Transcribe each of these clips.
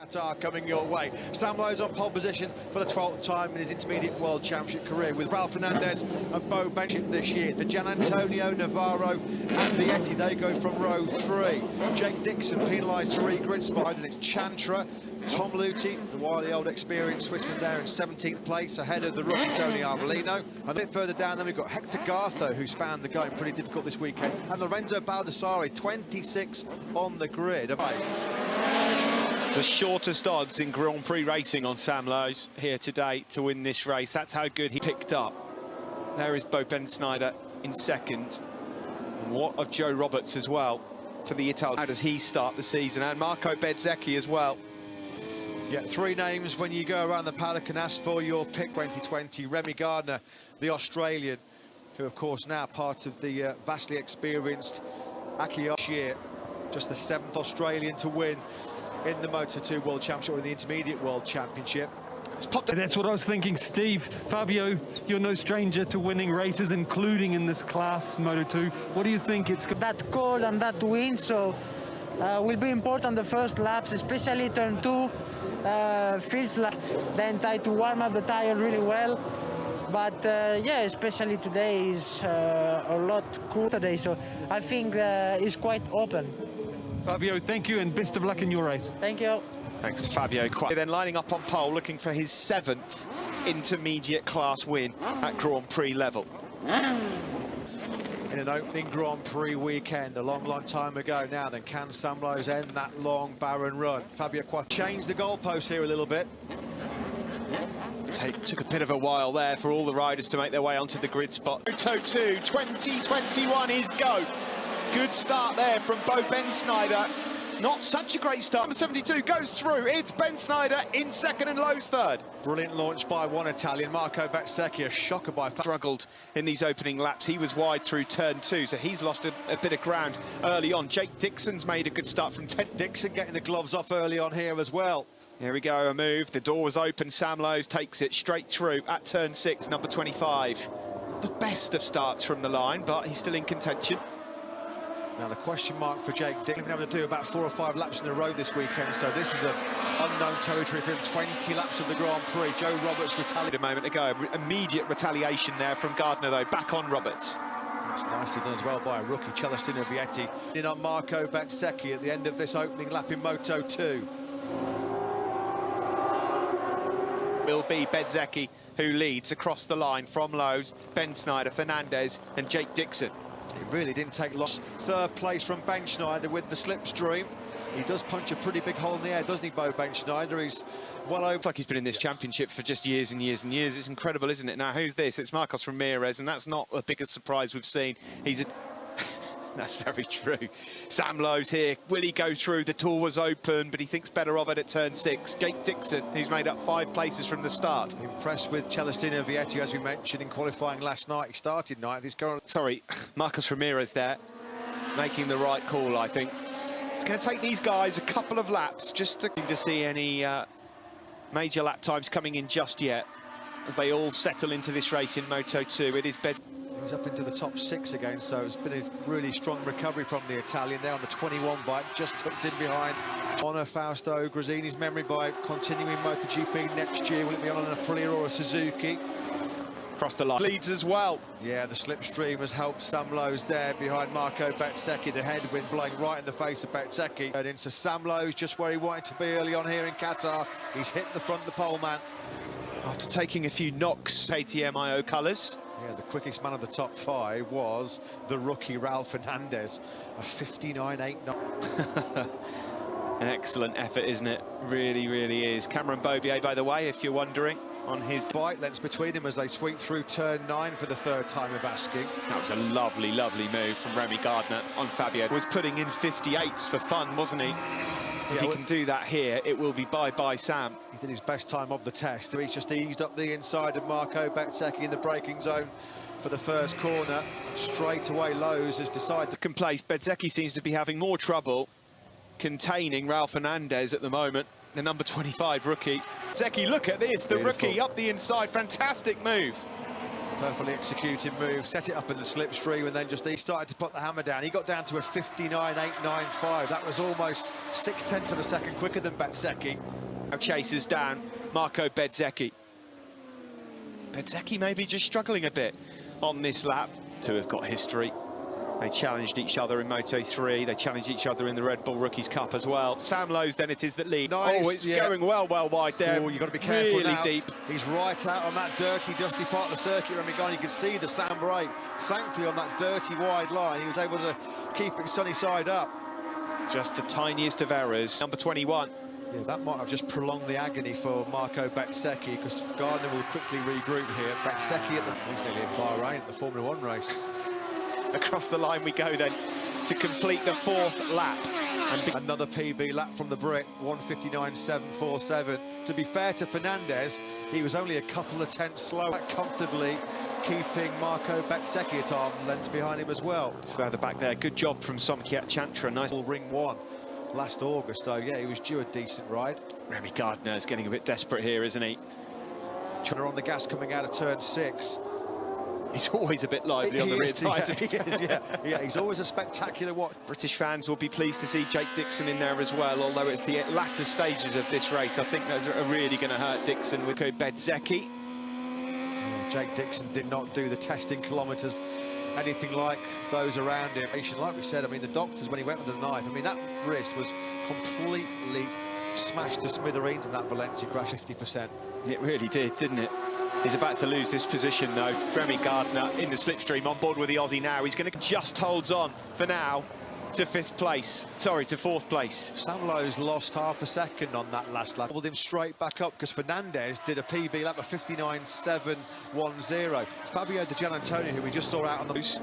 Qatar coming your way. Sam Lowe's on pole position for the 12th time in his intermediate world championship career, with Ralph Fernandez and Bo Benchit this year. The Gian Antonio, Navarro and Vietti, they go from row 3. Jake Dixon penalised 3 grid spots, and it's Chantra, Tom Luthi, the wily old experienced Swissman there in 17th place, ahead of the rookie Tony Arbolino. A bit further down then we've got Hector Gartho, who's found the going pretty difficult this weekend, and Lorenzo Baldassare, 26 on the grid. The shortest odds in Grand Prix racing on Sam Lowe's here today to win this race. That's how good he picked up. There is Bo Snyder in second. And what of Joe Roberts as well for the Italian? How does he start the season? And Marco Bezzecchi as well. Yeah, 3 names when you go around the paddock and ask for your pick 2020. Remy Gardner, the Australian, who of course now part of the vastly experienced Aki year, just the 7th Australian to win in the Moto2 World Championship or the Intermediate World Championship. That's what I was thinking, Steve. Fabio, you're no stranger to winning races, including in this class, Moto2. What do you think it's... That cold and that wind, so will be important the first laps, especially turn 2. Feels like then try to warm up the tire really well. But yeah, especially today is a lot cool today, so I think it's quite open. Fabio, thank you and best of luck in your race. Thank you. Thanks to Fabio. Then lining up on pole, looking for his 7th intermediate class win at Grand Prix level. In an opening Grand Prix weekend a long time ago now, then can Sam Lowe's end that long barren run? Fabio changed the goalpost here a little bit. Took a bit of a while there for all the riders to make their way onto the grid spot. MOTO2 2021 is go. Good start there from Bo Snyder. Not such a great start. Number 72 goes through. It's Snyder in second and Lowe's third. Brilliant launch by one Italian, Marco Bezzecchi, a shocker by... Struggled in these opening laps. He was wide through turn 2, so he's lost a bit of ground early on. Jake Dixon's made a good start from 10. Dixon getting the gloves off early on here as well. Here we go, a move. The door was open. Sam Lowe's takes it straight through at turn 6, number 25. The best of starts from the line, but he's still in contention. Now the question mark for Jake Dixon, been able to do about 4 or 5 laps in a row this weekend, so this is an unknown territory for him. 20 laps of the Grand Prix. Joe Roberts retaliated a moment ago. Immediate retaliation there from Gardner, though. Back on Roberts. That's nicely done as well by a rookie, Celestino Vietti. In on Marco Bezzecchi at the end of this opening lap in Moto2. Will be Bezzecchi who leads across the line from Lowe's, Snyder, Fernandez and Jake Dixon. It really didn't take long. 3rd place from Snyder with the slipstream. He does punch a pretty big hole in the air, doesn't he, Bo Snyder? He's well over... Looks like he's been in this championship for just years and years and years. It's incredible, isn't it? Now, who's this? It's Marcos Ramirez, and that's not the biggest surprise we've seen. He's a... That's very true. Sam Lowe's here. Will he go through? The door was open, but he thinks better of it at turn 6. Jake Dixon, who's made up 5 places from the start. Impressed with Celestino Vietti, as we mentioned in qualifying last night. He started night. He's going... Sorry, Marcos Ramirez there, making the right call, I think. It's going to take these guys a couple of laps just to see any major lap times coming in just yet, as they all settle into this race in Moto2. It is He's up into the top 6 again, so it's been a really strong recovery from the Italian there on the 21 bike, just tucked in behind Honor Fausto Grazzini's memory bike, continuing MotoGP next year. Will it be on an Aprilia or a Suzuki? Across the line. Leads as well. Yeah, the slipstream has helped Sam Lowe's there behind Marco Bezzecchi. The headwind blowing right in the face of Bezzecchi. And into Sam Lowe's, just where he wanted to be early on here in Qatar. He's hit the front of the pole man. After taking a few knocks, KTM IO colours. Yeah, the quickest man of the top 5 was the rookie Ralph Fernandez, a 59.89. An excellent effort, isn't it? Really, really is. Cameron Beaubier, by the way, if you're wondering, on his bike lengths between him as they sweep through turn 9 for the 3rd time of asking. That was a lovely, lovely move from Remy Gardner on Fabio. Was putting in 58s for fun, wasn't he? If he can do that here, it will be bye-bye Sam. He did his best time of the test. He's just eased up the inside of Marco Bezzecchi in the braking zone for the first corner. Straight away, Lowe's has decided to... Second place, Bezzecchi seems to be having more trouble containing Ralph Fernandez at the moment, the number 25 rookie. Bezzecchi, look at this, the rookie up the inside, fantastic move. Perfectly executed move, set it up in the slipstream, and then just he started to put the hammer down. He got down to a 59.895. That was almost 0.6 of a second quicker than Bezzecchi. Now chases down Marco Bezzecchi. Bezzecchi maybe just struggling a bit on this lap. Two have got history. They challenged each other in Moto3. They challenged each other in the Red Bull Rookies Cup as well. Sam Lowe's then it is that lead. Nice, oh, it's going well wide there. Oh, you've got to be careful really now. Deep. He's right out on that dirty, dusty part of the circuit. You can see the Sam brake. Thankfully, on that dirty, wide line, he was able to keep it sunny side up. Just the tiniest of errors. Number 21. Yeah, that might have just prolonged the agony for Marco Bezzecchi, because Gardner will quickly regroup here. Bezzecchi he's nearly in Bahrain at the Formula 1 race. Across the line we go then to complete the fourth lap. And another PB lap from the Brit, 1:59.747. To be fair to Fernandez, he was only a couple of tenths slow, comfortably keeping Marco Bezzecchi at arm's length behind him as well. Further back there, good job from Somkiat Chantra. Nice Ring 1 last August, so yeah, he was due a decent ride. Remy Gardner is getting a bit desperate here, isn't he? On the gas coming out of turn 6. He's always a bit lively on the rear tyre. Yeah, he's always a spectacular watch. British fans will be pleased to see Jake Dixon in there as well, although it's the latter stages of this race. I think those are really going to hurt Dixon with Bezzecchi. Jake Dixon did not do the testing kilometres anything like those around him. Like we said, I mean, the doctors, when he went with the knife, I mean, that wrist was completely smashed to smithereens in that Valencia crash, 50%. It really did, didn't it? He's about to lose this position, though. Remy Gardner in the slipstream, on board with the Aussie now. He's going to just holds on for now to fourth place. Sam Lowe's lost half a second on that last lap. Pulled him straight back up because Fernandez did a PB lap of 59.710. Fabio Di Gianantonio, who we just saw out on the loose.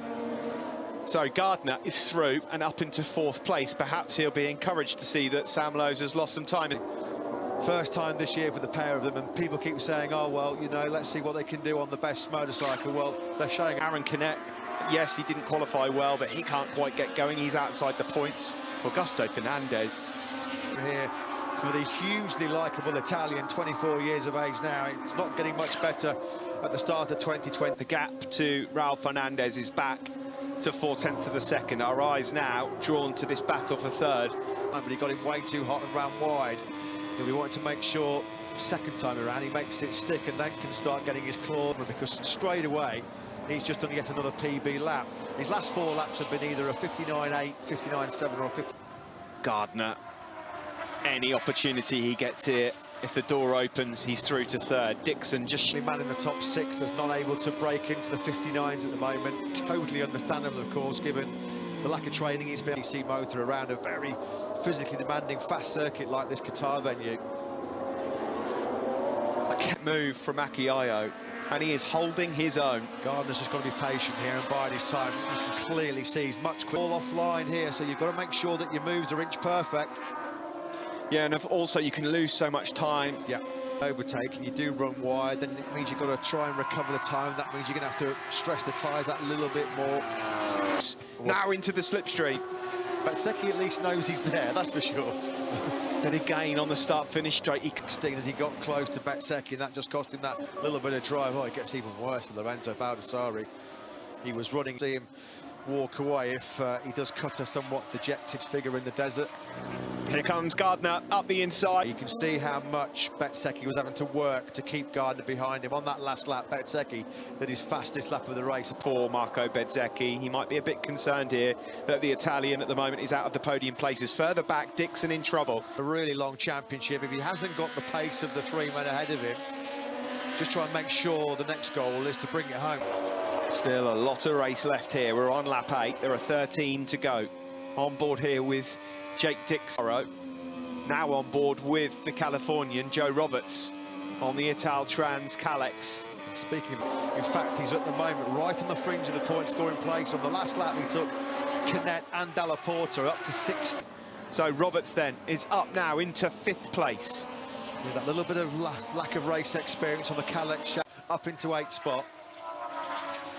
So Gardner is through and up into fourth place. Perhaps he'll be encouraged to see that Sam Lowe's has lost some time. First time this year for the pair of them, and people keep saying, oh, well, you know, let's see what they can do on the best motorcycle. Well, they're showing. Aaron Canet, yes, he didn't qualify well, but he can't quite get going. He's outside the points. Augusto Fernandez here for the hugely likeable Italian, 24 years of age now. It's not getting much better at the start of 2020. The gap to Raul Fernandez is back to 0.4 of a second. Our eyes now drawn to this battle for third. But he got him way too hot and ran wide. And we wanted to make sure second time around he makes it stick and then can start getting his claw, because straight away he's just done yet another PB lap. His last 4 laps have been either a 59.8, 59.7 or a 50. Gardner, any opportunity he gets here, if the door opens, he's through to third. Dixon just... The man in the top 6 that's not able to break into the 59s at the moment. Totally understandable, of course, given the lack of training he's been. DC motor around a very physically demanding fast circuit like this Qatar venue. A move from Akiayo, and he is holding his own. Gardner's just got to be patient here and bide his time. You can clearly see he's much quicker. All offline here, so you've got to make sure that your moves are inch perfect. Yeah, and also you can lose so much time. Yeah, overtake, and you do run wide, then it means you've got to try and recover the time. That means you're going to have to stress the tyres that little bit more. Now into the slipstream. Bezzecchi at least knows he's there, that's for sure. Then again on the start-finish straight, as he got close to Bezzecchi, and that just cost him that little bit of drive. Oh, it gets even worse for Lorenzo Baldassarri. He was running, see him walk away if he does cut a somewhat dejected figure in the desert. Here comes Gardner up the inside. You can see how much Bezzecchi was having to work to keep Gardner behind him. On that last lap, Bezzecchi did his fastest lap of the race. For Marco Bezzecchi, he might be a bit concerned here that the Italian at the moment is out of the podium places. Further back, Dixon in trouble. A really long championship. If he hasn't got the pace of the 3 men ahead of him, just try and make sure the next goal is to bring it home. Still a lot of race left here. We're on lap 8. There are 13 to go. On board here with Jake Dixon. Now on board with the Californian Joe Roberts on the Italtrans Calex. Speaking, in fact, he's at the moment right on the fringe of the point scoring place. On the last lap, he took Canet and Dalla Porta up to 6th. So Roberts then is up now into 5th place. With that little bit of lack of race experience on the Calex, up into 8th spot.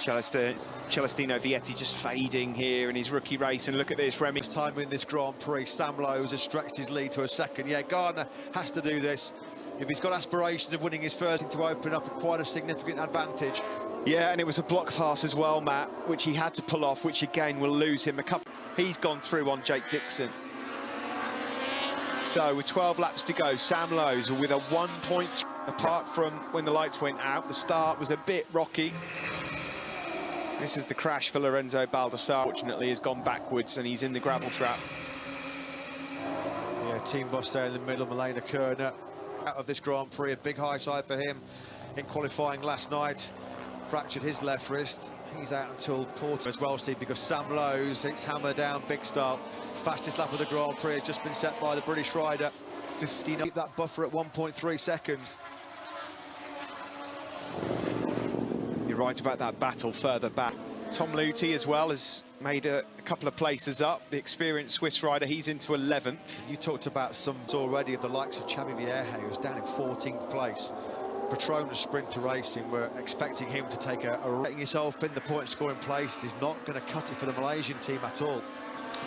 Celestino Vietti just fading here in his rookie race, and look at this, Remy. Time in this Grand Prix, Sam Lowe's has stretched his lead to a second. Yeah, Gardner has to do this. If he's got aspirations of winning his first, to open up quite a significant advantage. Yeah, and it was a block pass as well, Matt, which he had to pull off, which again will lose him a couple. He's gone through on Jake Dixon. So with 12 laps to go, Sam Lowes with a 1.3. Apart from when the lights went out, the start was a bit rocky. This is the crash for Lorenzo Baldassarre. Fortunately, has gone backwards and he's in the gravel trap. Yeah, team boss there in the middle, Milena Kerner. Out of this Grand Prix, a big high side for him in qualifying last night. Fractured his left wrist. He's out until Porto as well, Steve, because Sam Lowes, it's hammer down, big start. Fastest lap of the Grand Prix has just been set by the British rider. 59, keep that buffer at 1.3 seconds. You're right about that battle further back. Tom Luthi as well has made a couple of places up. The experienced Swiss rider, he's into 11th. You talked about some already of the likes of Xavi Vierge, who's down in 14th place. Petronas Sprinter Racing were expecting him to take getting himself in the point scoring place is not going to cut it for the Malaysian team at all.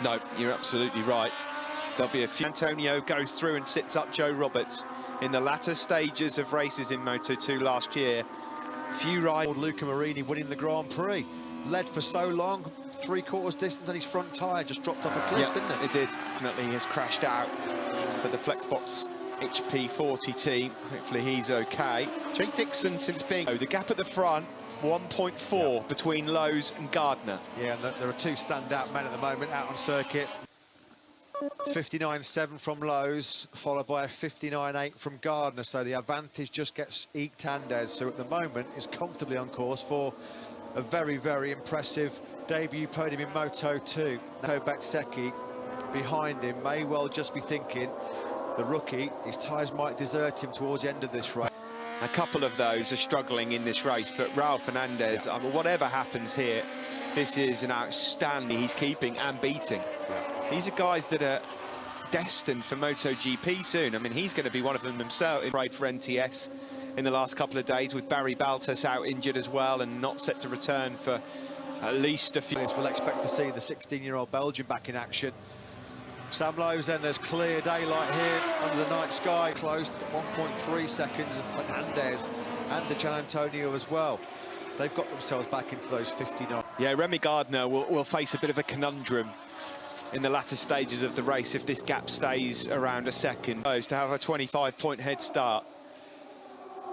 No, you're absolutely right. There'll be a few. Antonio goes through and sits up Joe Roberts in the latter stages of races in Moto2 last year. Few riders. Luca Marini winning the Grand Prix. Led for so long, 3/4 distance, and his front tyre just dropped off a cliff, didn't it? It did. Definitely has crashed out for the Flexbox HP40 team. Hopefully he's okay. Jake Dixon, since being the gap at the front, 1.4 between Lowes and Gardner. Yeah, and there are two standout men at the moment out on circuit. 59.7 from Lowes, followed by a 59.8 from Gardner, so the advantage just gets eked. Andes, so at the moment is comfortably on course for a very, very impressive debut podium in Moto2. Now Bezzecchi behind him may well just be thinking, the rookie, his tyres might desert him towards the end of this race. A couple of those are struggling in this race, but Raul Fernandez, I mean, whatever happens here, this is an outstanding, he's keeping and beating. These are guys that are destined for MotoGP soon. I mean, he's going to be one of them himself. He rode for NTS in the last couple of days with Barry Baltas out injured as well and not set to return for at least a few. We'll expect to see the 16-year-old Belgian back in action. Sam Lowes, then there's clear daylight here under the night sky, closed at 1.3 seconds, and Fernandez and the Gian Antonio as well. They've got themselves back into those 59. Yeah, Remy Gardner will face a bit of a conundrum in the latter stages of the race if this gap stays around a second. To have a 25-point head start.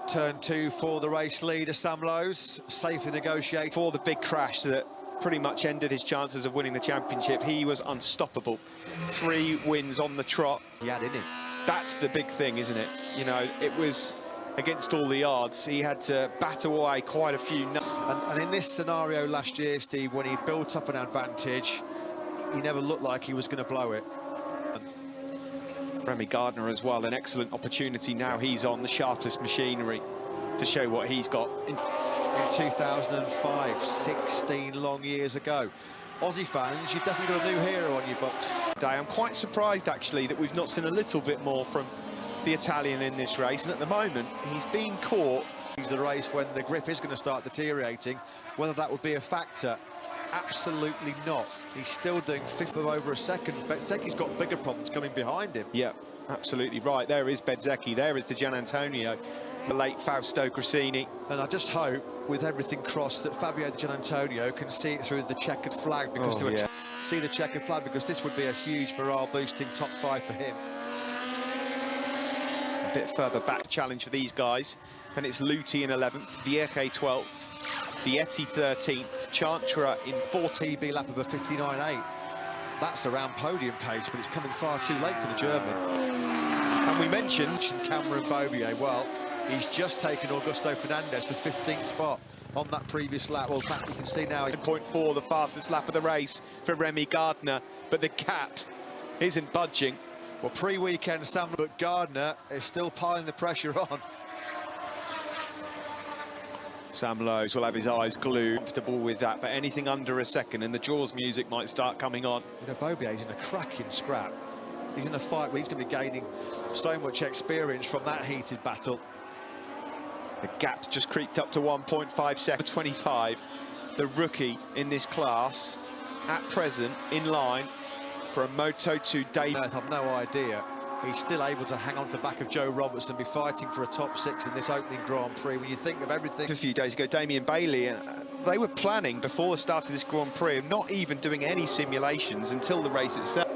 Turn 2 for the race leader, Sam Lowes, safely negotiated. For the big crash that pretty much ended his chances of winning the championship, he was unstoppable. 3 wins on the trot. He had in it. That's the big thing, isn't it? You know, it was against all the odds. He had to bat away quite a few. And in this scenario last year, Steve, when he built up an advantage, he never looked like he was going to blow it. Remy Gardner as well, an excellent opportunity now. He's on the sharpest machinery to show what he's got. In 2005, 16 long years ago. Aussie fans, you've definitely got a new hero on your books. I'm quite surprised, actually, that we've not seen a little bit more from the Italian in this race. And at the moment, he's been caught. The race when the grip is going to start deteriorating. Whether that would be a factor, absolutely not. He's still doing 5th of over a second. Bezzecchi's got bigger problems coming behind him. Yeah, absolutely right. There is Bezzecchi. There is the Gian Antonio, the late Fausto Cressini. And I just hope, with everything crossed, that Fabio Gian Antonio can see it through the checkered flag, because see the checkered flag, because this would be a huge morale-boosting top 5 for him. A bit further back challenge for these guys, and it's Luthi in 11th, Vierge 12th, Vietti 13th, Chantra in 14th. TB lap of a 59.8. That's around podium pace, but it's coming far too late for the German. And we mentioned Cameron Bobier. Well, he's just taken Augusto Fernandez for 15th spot on that previous lap. Well, in fact, you can see now 0.4, the fastest lap of the race for Remy Gardner, but the gap isn't budging. Well, pre-weekend Sam, but Gardner is still piling the pressure on. Sam Lowes will have his eyes glued, comfortable with that, but anything under a second and the Jaws music might start coming on. You know, Bobier's in a cracking scrap. He's in a fight where he's going to be gaining so much experience from that heated battle. The gap's just creeped up to 1.5 seconds. 25, the rookie in this class, at present in line for a Moto2 debut. I've no idea. he's still able to hang on to the back of Joe Roberts and be fighting for a top 6 in this opening Grand Prix. When you think of everything... A few days ago, Damien Bailey, and they were planning before the start of this Grand Prix of not even doing any simulations until the race itself.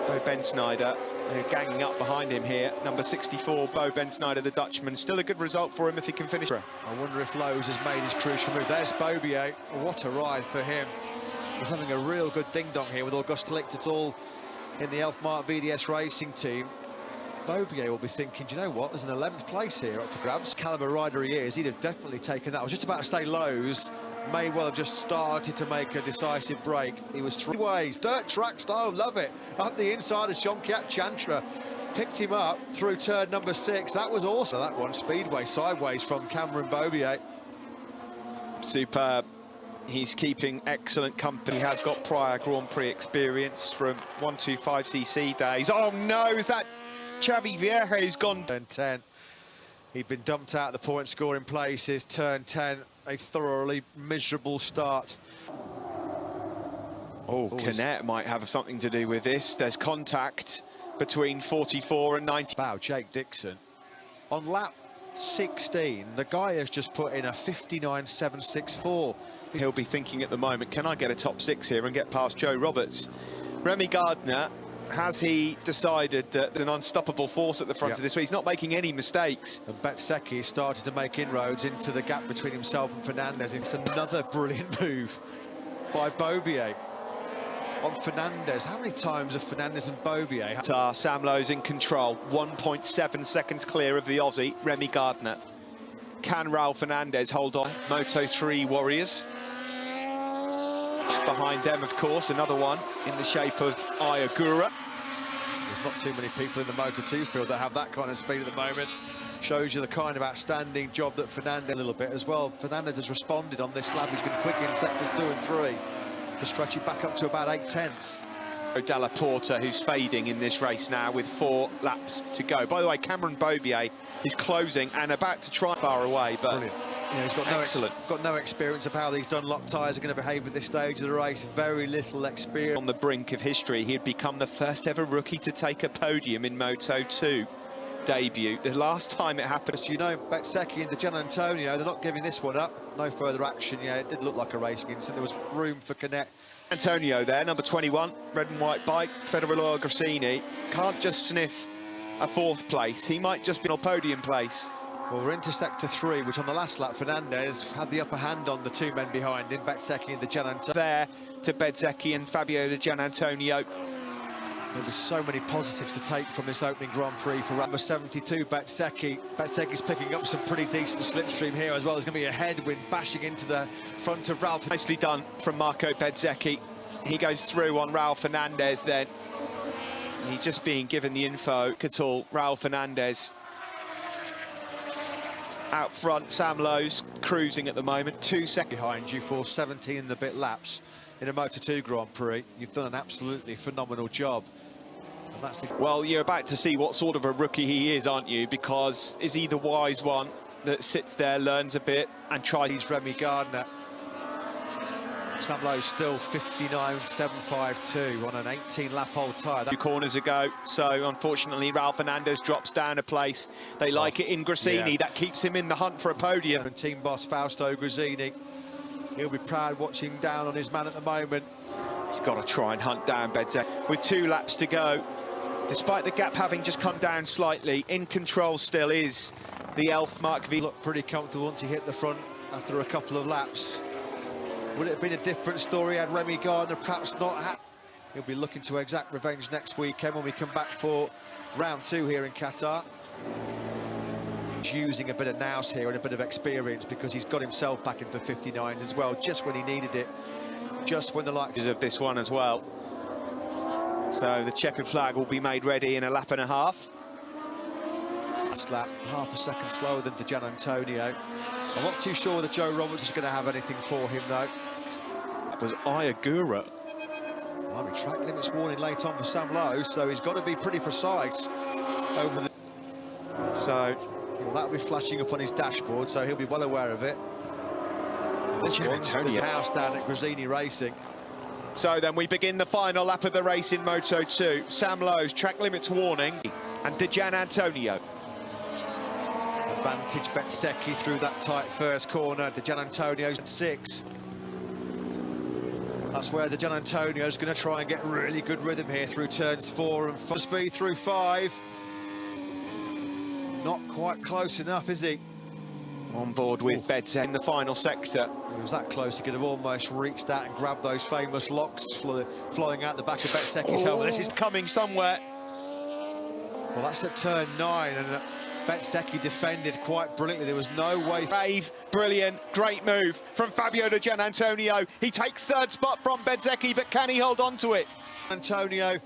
Bo Bensnijder, they're ganging up behind him here. Number 64, Bo Bensnijder, the Dutchman. Still a good result for him if he can finish. I wonder if Lowe's has made his crucial move. There's Bobier. What a ride for him. He's having a real good ding-dong here with Auguste Lichtertal in the Elfmark VDS Racing team. Bobier will be thinking, do you know what, there's an 11th place here up for grabs. Caliber rider he is, he'd have definitely taken that. I was just about to say Lowe's may well have just started to make a decisive break. He was 3 ways, dirt track style, love it. Up the inside of Shomkiat Chantra, picked him up through turn number 6. That was awesome, that one, speedway sideways from Cameron Bobier. Superb. He's keeping excellent company. He has got prior Grand Prix experience from 125cc days. Oh no, is that Xavi Vieja who's gone? Turn 10. He'd been dumped out of the point scoring places. Turn 10, a thoroughly miserable start. Oh, Canet might have something to do with this. There's contact between 44 and 90. Wow, Jake Dixon. On lap 16, the guy has just put in a 59.764. He'll be thinking at the moment, can I get a top 6 here and get past Joe Roberts? Remy Gardner, has he decided that there's an unstoppable force at the front of this? He's not making any mistakes. And Bezzecchi started to make inroads into the gap between himself and Fernandez. It's another brilliant move by Bobier on Fernandez. How many times have Fernandez and Bobier... Sam Lowe's in control, 1.7 seconds clear of the Aussie, Remy Gardner. Can Raul Fernandez hold on? Moto3 Warriors. Just behind them, of course, another one in the shape of Ayagura. There's not too many people in the Moto2 field that have that kind of speed at the moment. Shows you the kind of outstanding job that Fernandez a little bit as well. Fernandez has responded on this lap. He's been quick in sectors 2 and 3 to stretch it back up to about 8/10. Della Porta, who's fading in this race now with 4 laps to go. By the way, Cameron Bobier is closing and about to try far away, but brilliant. You know, he's got no experience of how these Dunlop tyres are going to behave at this stage of the race. Very little experience. On the brink of history, he'd become the first ever rookie to take a podium in Moto2 debut. The last time it happened, you know, Bezzecchi and the Gian Antonio, they're not giving this one up. No further action. Yeah, it did look like a racing incident. There was room for Canet. Antonio there, number 21, red and white bike, Federal Grassini, can't just sniff a 4th place. He might just be on a podium place. Well, we're into sector 3, which on the last lap, Fernandez had the upper hand on the 2 men behind him, Bezzecchi and the Gian Antonio. There to Bezzecchi and Fabio de Gian Antonio. There's so many positives to take from this opening Grand Prix for number 72, Bezzecchi. Bezzecchi's picking up some pretty decent slipstream here as well. There's going to be a headwind bashing into the front of Ralph. Nicely done from Marco Bezzecchi. He goes through on Raul Fernandez then. He's just being given the info. Qatar, Raul Fernandez. Out front, Sam Lowe's cruising at the moment, 2 seconds behind you for 17 and a bit laps in a Moto2 Grand Prix. You've done an absolutely phenomenal job. And that's well, you're about to see what sort of a rookie he is, aren't you? Because is he the wise one that sits there, learns a bit, and tries? He's Remy Gardner. Sam Lowe's still 59.752 on an 18-lap-old tyre. 2 corners ago, so unfortunately Raul Fernandez drops down a place. They like it in Grassini. That keeps him in the hunt for a podium. And team boss Fausto Grassini, he'll be proud watching down on his man at the moment. He's got to try and hunt down Bezzecchi. With 2 laps to go, despite the gap having just come down slightly, in control still is the Elfmark V. Looked pretty comfortable once he hit the front after a couple of laps. Would it have been a different story had Remy Gardner perhaps not had? He'll be looking to exact revenge next weekend when we come back for round 2 here in Qatar. He's using a bit of nous here and a bit of experience because he's got himself back into 59 as well, just when he needed it, just when the likes of this one as well. So the checkered flag will be made ready in a lap and a half. Last lap, half a second slower than Gian Antonio. I'm not too sure that Joe Roberts is going to have anything for him, though. That was Ayagura. Well, track limits warning late on for Sam Lowe, so he's got to be pretty precise over the... So, well, that'll be flashing up on his dashboard, so he'll be well aware of it. This one's his house down at Grassini Racing. So then we begin the final lap of the race in Moto2. Sam Lowe's track limits warning. and Dejan Antonio. Advantage Bezzecchi through that tight first corner. Dejan Antonio's at 6. That's where Dejan Antonio's going to try and get really good rhythm here through turns 4 and 5. Speed through 5. Not quite close enough, is he? On board with Bezzecchi in the final sector. He was that close, he could have almost reached out and grabbed those famous locks flowing out the back of Bezzecchi's helmet. This is coming somewhere. Well, that's at turn 9, and Bezzecchi defended quite brilliantly. There was no way. Brave, brilliant, great move from Fabio Dejan Antonio. He takes third spot from Bezzecchi, but can he hold on to it? Antonio,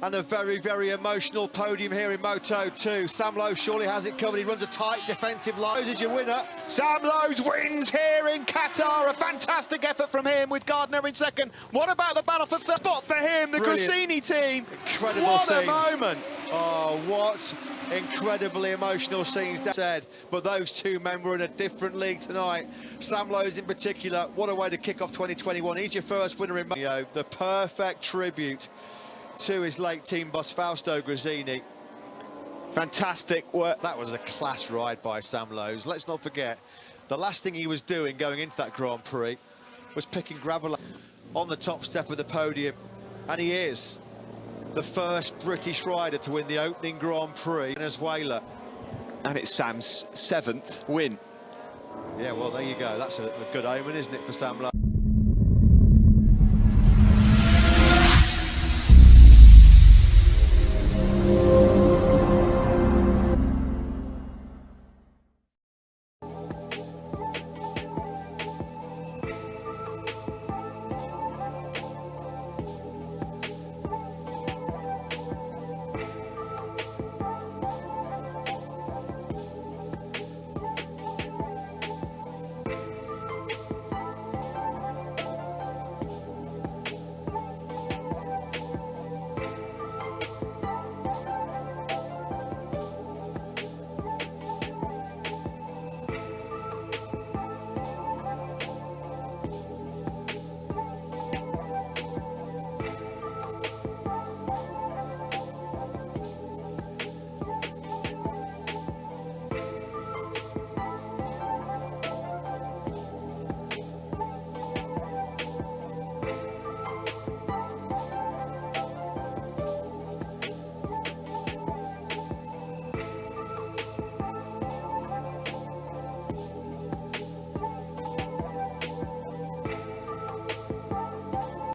and a very, very emotional podium here in Moto2. Sam Lowe surely has it covered. He runs a tight defensive line. This is your winner. Sam Lowe wins here in Qatar. A fantastic effort from him with Gardner in second. What about the battle for third spot for him? The Grassini team. Incredible what scenes. A moment. Oh, what incredibly emotional scenes said. But those two men were in a different league tonight. Sam Lowe's in particular. What a way to kick off 2021. He's your first winner in Moto2. The perfect tribute to his late team boss Fausto Grassini. Fantastic work. That was a class ride by Sam Lowe. Let's not forget, the last thing he was doing going into that Grand Prix was picking gravel on the top step of the podium, and he is the first British rider to win the opening Grand Prix in Venezuela. And it's Sam's 7th win. Yeah, well, there you go. That's a good omen, isn't it, for Sam Lowe?